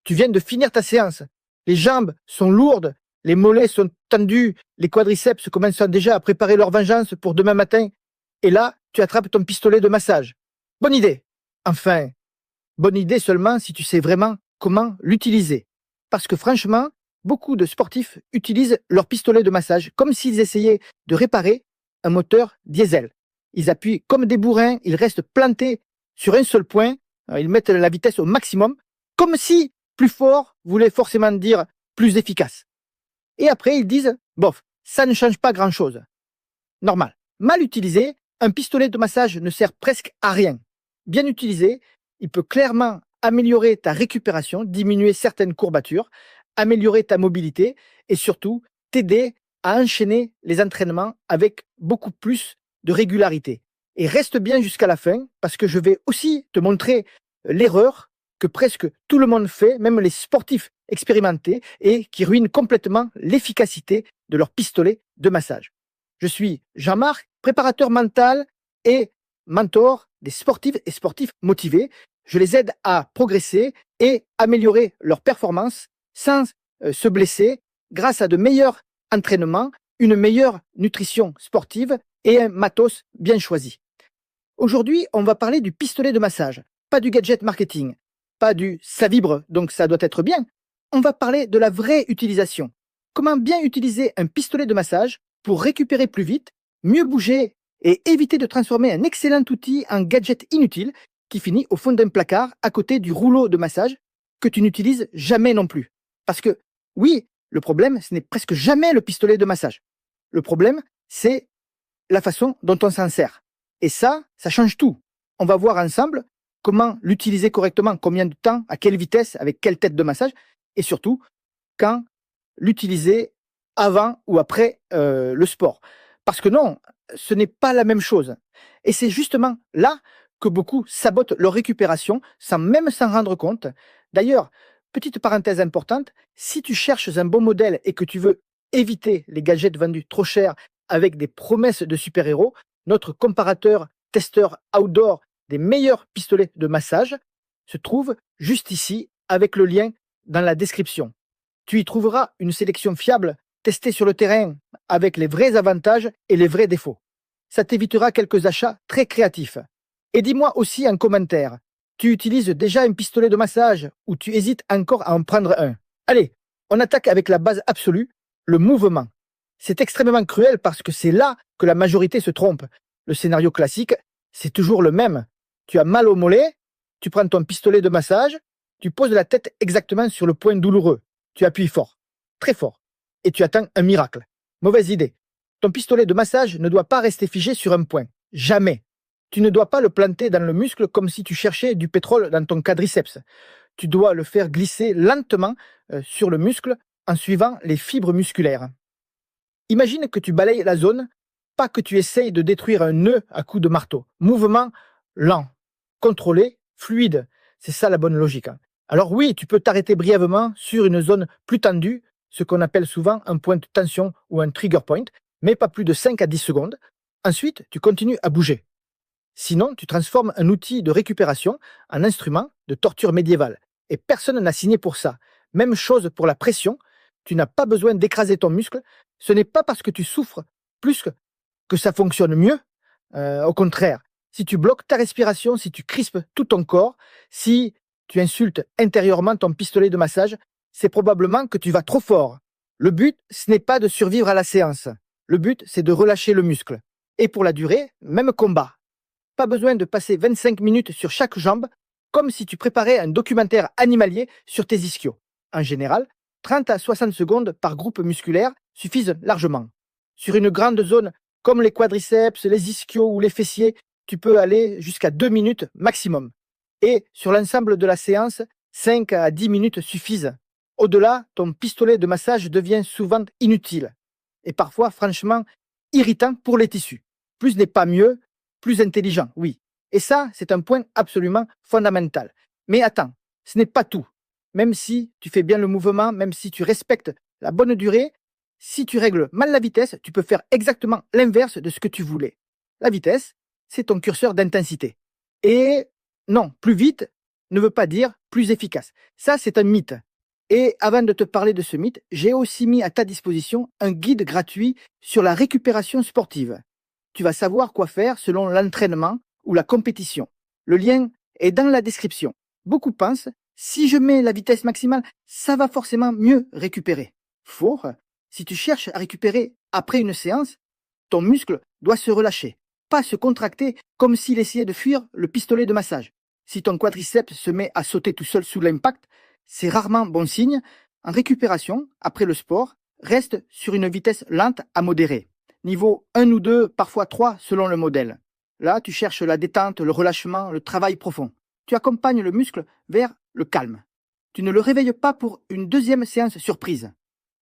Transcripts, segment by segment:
Tu viens de finir ta séance. Les jambes sont lourdes, les mollets sont tendus, les quadriceps commencent déjà à préparer leur vengeance pour demain matin. Et là, tu attrapes ton pistolet de massage. Bonne idée. Enfin, bonne idée seulement si tu sais vraiment comment l'utiliser. Parce que franchement, beaucoup de sportifs utilisent leur pistolet de massage comme s'ils essayaient de réparer un moteur diesel. Ils appuient comme des bourrins, ils restent plantés sur un seul point, ils mettent la vitesse au maximum, comme si plus fort voulait forcément dire plus efficace. Et après, ils disent, bof, ça ne change pas grand-chose. Normal. Mal utilisé, un pistolet de massage ne sert presque à rien. Bien utilisé, il peut clairement améliorer ta récupération, diminuer certaines courbatures, améliorer ta mobilité et surtout t'aider à enchaîner les entraînements avec beaucoup plus de régularité. Et reste bien jusqu'à la fin parce que je vais aussi te montrer l'erreur que presque tout le monde fait, même les sportifs expérimentés, et qui ruinent complètement l'efficacité de leur pistolet de massage. Je suis Jean-Marc, préparateur mental et mentor des sportifs et sportifs motivés. Je les aide à progresser et améliorer leur performance sans se blesser grâce à de meilleurs entraînements, une meilleure nutrition sportive et un matos bien choisi. Aujourd'hui, on va parler du pistolet de massage, pas du gadget marketing, pas du ça vibre donc ça doit être bien. On va parler de la vraie utilisation. Comment bien utiliser un pistolet de massage pour récupérer plus vite, mieux bouger et éviter de transformer un excellent outil en gadget inutile qui finit au fond d'un placard à côté du rouleau de massage que tu n'utilises jamais non plus. Parce que oui, le problème, ce n'est presque jamais le pistolet de massage. Le problème, c'est la façon dont on s'en sert. Et ça change tout. On va voir ensemble comment l'utiliser correctement, combien de temps, à quelle vitesse, avec quelle tête de massage, et surtout, quand l'utiliser avant ou après le sport. Parce que non, ce n'est pas la même chose. Et c'est justement là que beaucoup sabotent leur récupération sans même s'en rendre compte. D'ailleurs, petite parenthèse importante, si tu cherches un bon modèle et que tu veux éviter les gadgets vendus trop chers avec des promesses de super-héros, notre comparateur testeur outdoor des meilleurs pistolets de massage se trouve juste ici avec le lien dans la description. Tu y trouveras une sélection fiable testée sur le terrain avec les vrais avantages et les vrais défauts. Ça t'évitera quelques achats très créatifs. Et dis-moi aussi en commentaire, tu utilises déjà un pistolet de massage ou tu hésites encore à en prendre un? Allez, on attaque avec la base absolue, le mouvement. C'est extrêmement cruel parce que c'est là que la majorité se trompe. Le scénario classique, c'est toujours le même. Tu as mal au mollet, tu prends ton pistolet de massage, tu poses la tête exactement sur le point douloureux. Tu appuies fort, très fort, et tu attends un miracle. Mauvaise idée. Ton pistolet de massage ne doit pas rester figé sur un point. Jamais. Tu ne dois pas le planter dans le muscle comme si tu cherchais du pétrole dans ton quadriceps. Tu dois le faire glisser lentement sur le muscle en suivant les fibres musculaires. Imagine que tu balayes la zone, pas que tu essayes de détruire un nœud à coups de marteau. Mouvement lent, contrôlé, fluide. C'est ça la bonne logique. Alors oui, tu peux t'arrêter brièvement sur une zone plus tendue, ce qu'on appelle souvent un point de tension ou un trigger point, mais pas plus de 5 à 10 secondes. Ensuite, tu continues à bouger. Sinon, tu transformes un outil de récupération en instrument de torture médiévale. Et personne n'a signé pour ça. Même chose pour la pression. Tu n'as pas besoin d'écraser ton muscle. Ce n'est pas parce que tu souffres plus que ça fonctionne mieux. Au contraire, si tu bloques ta respiration, si tu crispes tout ton corps, si tu insultes intérieurement ton pistolet de massage, c'est probablement que tu vas trop fort. Le but, ce n'est pas de survivre à la séance. Le but, c'est de relâcher le muscle. Et pour la durée, même combat. Pas besoin de passer 25 minutes sur chaque jambe, comme si tu préparais un documentaire animalier sur tes ischios. En général, 30 à 60 secondes par groupe musculaire suffisent largement. Sur une grande zone comme les quadriceps, les ischios ou les fessiers, tu peux aller jusqu'à 2 minutes maximum. Et sur l'ensemble de la séance, 5 à 10 minutes suffisent. Au-delà, ton pistolet de massage devient souvent inutile et parfois franchement irritant pour les tissus. Plus n'est pas mieux, plus intelligent, oui. Et ça, c'est un point absolument fondamental. Mais attends, ce n'est pas tout. Même si tu fais bien le mouvement, même si tu respectes la bonne durée, si tu règles mal la vitesse, tu peux faire exactement l'inverse de ce que tu voulais. La vitesse, c'est ton curseur d'intensité. Et non, plus vite, ne veut pas dire plus efficace. Ça, c'est un mythe. Et avant de te parler de ce mythe, j'ai aussi mis à ta disposition un guide gratuit sur la récupération sportive. Tu vas savoir quoi faire selon l'entraînement ou la compétition. Le lien est dans la description. Beaucoup pensent, si je mets la vitesse maximale, ça va forcément mieux récupérer. Faux. Si tu cherches à récupérer après une séance, ton muscle doit se relâcher, pas se contracter comme s'il essayait de fuir le pistolet de massage. Si ton quadriceps se met à sauter tout seul sous l'impact, c'est rarement bon signe. En récupération, après le sport, reste sur une vitesse lente à modérée. Niveau 1 ou 2, parfois 3 selon le modèle. Là, tu cherches la détente, le relâchement, le travail profond. Tu accompagnes le muscle vers le calme. Tu ne le réveilles pas pour une deuxième séance surprise.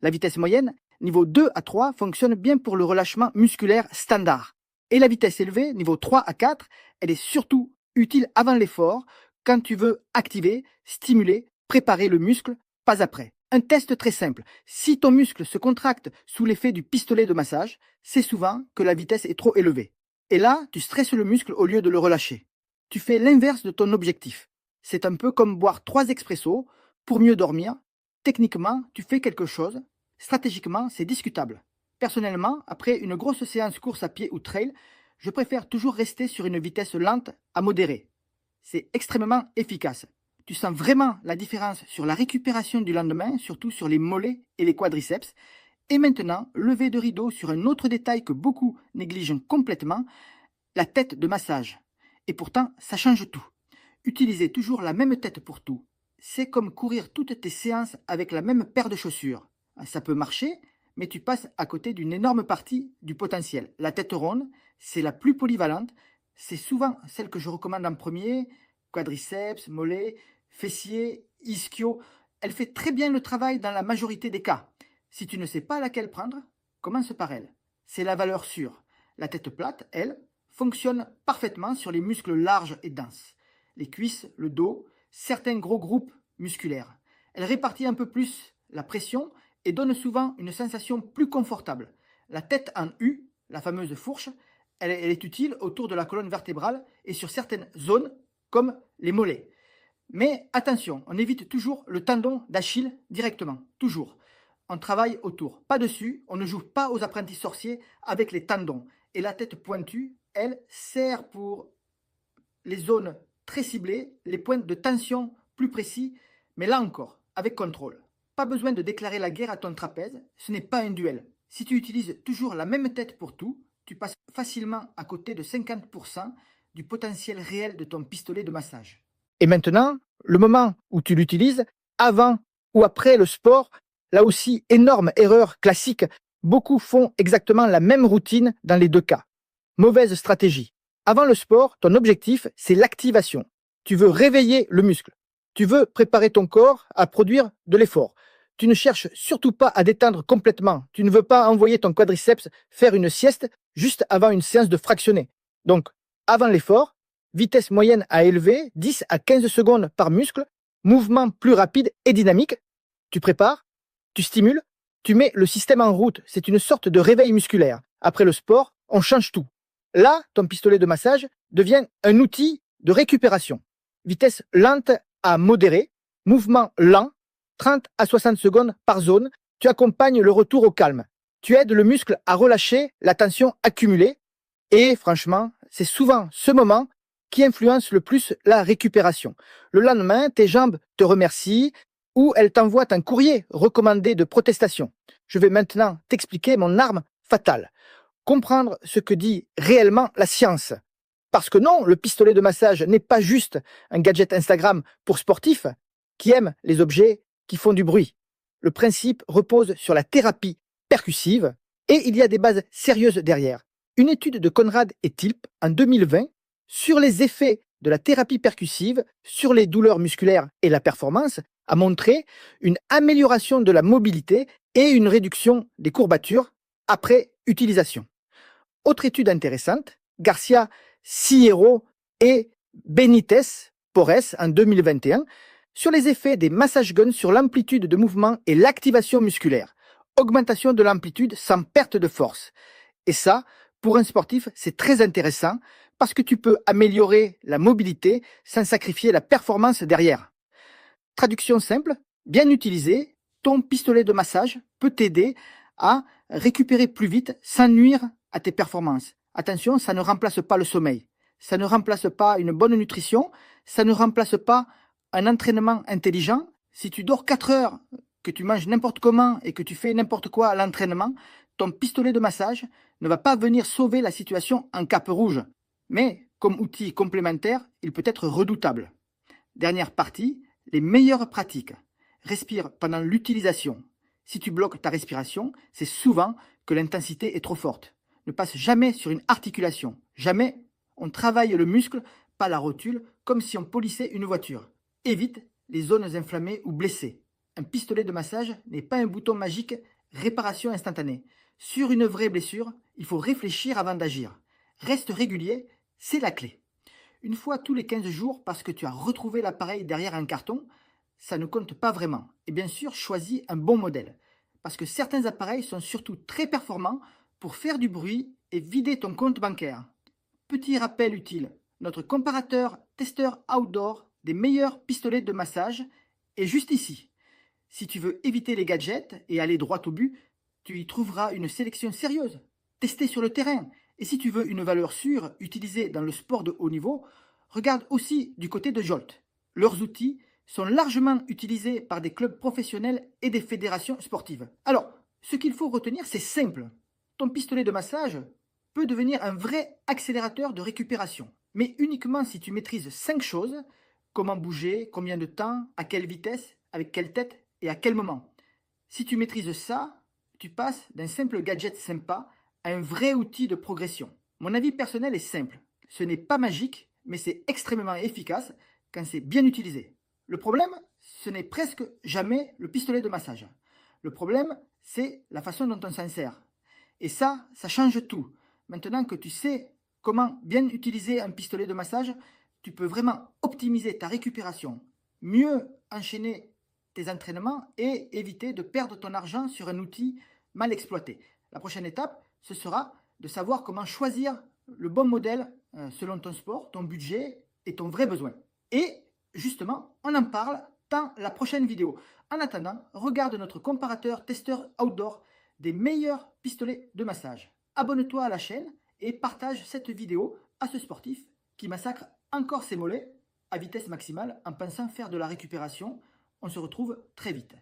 La vitesse moyenne, niveau 2 à 3, fonctionne bien pour le relâchement musculaire standard. Et la vitesse élevée, niveau 3 à 4, elle est surtout utile avant l'effort, quand tu veux activer, stimuler, préparer le muscle, pas après. Un test très simple. Si ton muscle se contracte sous l'effet du pistolet de massage, c'est souvent que la vitesse est trop élevée. Et là, tu stresses le muscle au lieu de le relâcher. Tu fais l'inverse de ton objectif. C'est un peu comme boire 3 expressos pour mieux dormir. Techniquement, tu fais quelque chose. Stratégiquement, c'est discutable. Personnellement, après une grosse séance course à pied ou trail, je préfère toujours rester sur une vitesse lente à modérée. C'est extrêmement efficace. Tu sens vraiment la différence sur la récupération du lendemain, surtout sur les mollets et les quadriceps. Et maintenant, lever de rideau sur un autre détail que beaucoup négligent complètement, la tête de massage. Et pourtant, ça change tout. Utilisez toujours la même tête pour tout. C'est comme courir toutes tes séances avec la même paire de chaussures. Ça peut marcher, mais tu passes à côté d'une énorme partie du potentiel. La tête ronde, c'est la plus polyvalente. C'est souvent celle que je recommande en premier. Quadriceps, mollets, fessiers, ischio. Elle fait très bien le travail dans la majorité des cas. Si tu ne sais pas laquelle prendre, commence par elle. C'est la valeur sûre. La tête plate, elle, fonctionne parfaitement sur les muscles larges et denses. Les cuisses, le dos, certains gros groupes musculaires. Elle répartit un peu plus la pression et donne souvent une sensation plus confortable. La tête en U, la fameuse fourche, elle est utile autour de la colonne vertébrale et sur certaines zones comme les mollets. Mais attention, on évite toujours le tendon d'Achille directement, toujours. On travaille autour, pas dessus, on ne joue pas aux apprentis sorciers avec les tendons. Et la tête pointue, elle, sert pour les zones très ciblées, les points de tension plus précis, mais là encore, avec contrôle. Pas besoin de déclarer la guerre à ton trapèze, ce n'est pas un duel. Si tu utilises toujours la même tête pour tout, tu passes facilement à côté de 50% du potentiel réel de ton pistolet de massage. Et maintenant, le moment où tu l'utilises, avant ou après le sport, là aussi, énorme erreur classique, beaucoup font exactement la même routine dans les deux cas. Mauvaise stratégie. Avant le sport, ton objectif, c'est l'activation. Tu veux réveiller le muscle. Tu veux préparer ton corps à produire de l'effort. Tu ne cherches surtout pas à détendre complètement. Tu ne veux pas envoyer ton quadriceps faire une sieste juste avant une séance de fractionné. Donc, avant l'effort, vitesse moyenne à élever, 10 à 15 secondes par muscle, mouvement plus rapide et dynamique. Tu prépares, tu stimules, tu mets le système en route. C'est une sorte de réveil musculaire. Après le sport, on change tout. Là, ton pistolet de massage devient un outil de récupération. Vitesse lente à modérée, mouvement lent, 30 à 60 secondes par zone. Tu accompagnes le retour au calme. Tu aides le muscle à relâcher la tension accumulée. Et franchement, c'est souvent ce moment qui influence le plus la récupération. Le lendemain, tes jambes te remercient ou elles t'envoient un courrier recommandé de protestation. Je vais maintenant t'expliquer mon arme fatale. Comprendre ce que dit réellement la science. Parce que non, le pistolet de massage n'est pas juste un gadget Instagram pour sportifs qui aiment les objets qui font du bruit. Le principe repose sur la thérapie percussive et il y a des bases sérieuses derrière. Une étude de Conrad et Tilp en 2020 sur les effets de la thérapie percussive sur les douleurs musculaires et la performance a montré une amélioration de la mobilité et une réduction des courbatures après utilisation. Autre étude intéressante, Garcia Sierro et Benitez Pores en 2021 sur les effets des massage guns sur l'amplitude de mouvement et l'activation musculaire. Augmentation de l'amplitude sans perte de force. Et ça, Pour un sportif, c'est très intéressant parce que tu peux améliorer la mobilité sans sacrifier la performance derrière. Traduction simple, bien utilisé, ton pistolet de massage peut t'aider à récupérer plus vite sans nuire à tes performances. Attention, ça ne remplace pas le sommeil, ça ne remplace pas une bonne nutrition, ça ne remplace pas un entraînement intelligent. Si tu dors 4 heures, que tu manges n'importe comment et que tu fais n'importe quoi à l'entraînement, ton pistolet de massage ne va pas venir sauver la situation en cape rouge. Mais comme outil complémentaire, il peut être redoutable. Dernière partie, les meilleures pratiques. Respire pendant l'utilisation. Si tu bloques ta respiration, c'est souvent que l'intensité est trop forte. Ne passe jamais sur une articulation. Jamais. On travaille le muscle, pas la rotule, comme si on polissait une voiture. Évite les zones inflammées ou blessées. Un pistolet de massage n'est pas un bouton magique, réparation instantanée. Sur une vraie blessure, il faut réfléchir avant d'agir. Reste régulier, c'est la clé. Une fois tous les 15 jours parce que tu as retrouvé l'appareil derrière un carton, ça ne compte pas vraiment. Et bien sûr, choisis un bon modèle. Parce que certains appareils sont surtout très performants pour faire du bruit et vider ton compte bancaire. Petit rappel utile, notre comparateur testeur outdoor des meilleurs pistolets de massage est juste ici. Si tu veux éviter les gadgets et aller droit au but, tu y trouveras une sélection sérieuse, testée sur le terrain. Et si tu veux une valeur sûre utilisée dans le sport de haut niveau, regarde aussi du côté de Jolt. Leurs outils sont largement utilisés par des clubs professionnels et des fédérations sportives. Alors, ce qu'il faut retenir, c'est simple. Ton pistolet de massage peut devenir un vrai accélérateur de récupération, mais uniquement si tu maîtrises 5 choses: comment bouger, combien de temps, à quelle vitesse, avec quelle tête et à quel moment. Si tu maîtrises ça, tu passes d'un simple gadget sympa à un vrai outil de progression. Mon avis personnel est simple. Ce n'est pas magique, mais c'est extrêmement efficace quand c'est bien utilisé. Le problème, ce n'est presque jamais le pistolet de massage. Le problème, c'est la façon dont on s'en sert. Et ça change tout. Maintenant que tu sais comment bien utiliser un pistolet de massage, tu peux vraiment optimiser ta récupération, mieux enchaîner tes entraînements et éviter de perdre ton argent sur un outil mal exploité. La prochaine étape, ce sera de savoir comment choisir le bon modèle selon ton sport, ton budget et ton vrai besoin. Et justement, on en parle dans la prochaine vidéo. En attendant, regarde notre comparateur testeur outdoor des meilleurs pistolets de massage. Abonne-toi à la chaîne et partage cette vidéo à ce sportif qui massacre encore ses mollets à vitesse maximale en pensant faire de la récupération. On se retrouve très vite.